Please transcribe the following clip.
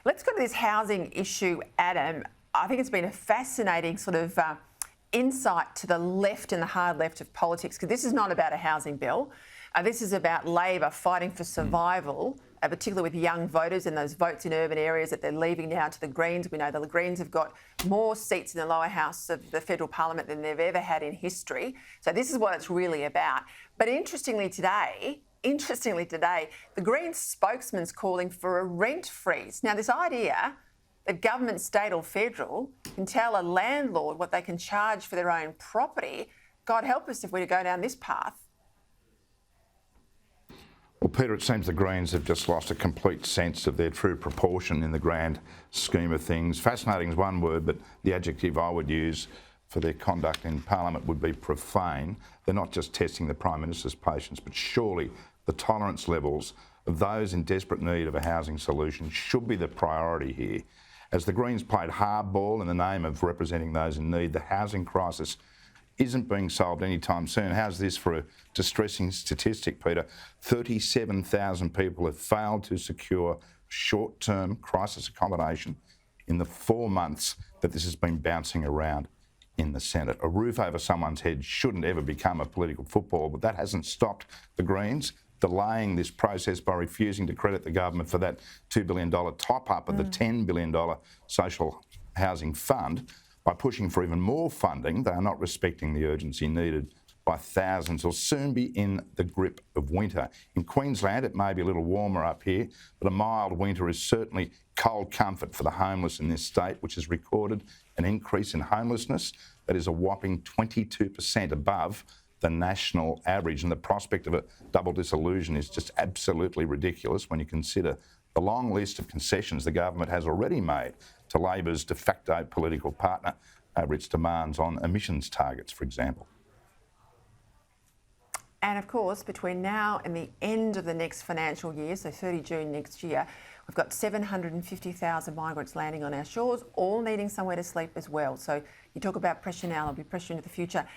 Let's go to this housing issue, Adam. I think it's been a fascinating sort of insight to the left and the hard left of politics, because this is not about a housing bill. This is about Labor fighting for survival, particularly with young voters and those votes in urban areas that they're leaving now to the Greens. We know the Greens have got more seats in the lower house of the federal parliament than they've ever had in history. So this is what it's really about. But interestingly today, the Greens spokesman's calling for a rent freeze. Now, this idea that government, state or federal, can tell a landlord what they can charge for their own property, God help us if we go down this path. Well, Peter, it seems the Greens have just lost a complete sense of their true proportion in the grand scheme of things. Fascinating is one word, but the adjective I would use for their conduct in Parliament would be profane. They're not just testing the Prime Minister's patience, but surely the tolerance levels of those in desperate need of a housing solution should be the priority here. As the Greens played hardball in the name of representing those in need, the housing crisis isn't being solved anytime soon. How's this for a distressing statistic, Peter? 37,000 people have failed to secure short-term crisis accommodation in the 4 months that this has been bouncing around in the Senate. A roof over someone's head shouldn't ever become a political football, but that hasn't stopped the Greens delaying this process by refusing to credit the government for that $2 billion top-up of the $10 billion social housing fund. By pushing for even more funding, they are not respecting the urgency needed by thousands who'll soon be in the grip of winter. In Queensland, it may be a little warmer up here, but a mild winter is certainly cold comfort for the homeless in this state, which has recorded an increase in homelessness that is a whopping 22% above the national average. And the prospect of a double dissolution is just absolutely ridiculous when you consider the long list of concessions the government has already made to Labor's de facto political partner over its demands on emissions targets, for example. And of course, between now and the end of the next financial year, so 30 June next year, we've got 750,000 migrants landing on our shores, all needing somewhere to sleep as well. So you talk about pressure now, there'll be pressure into the future.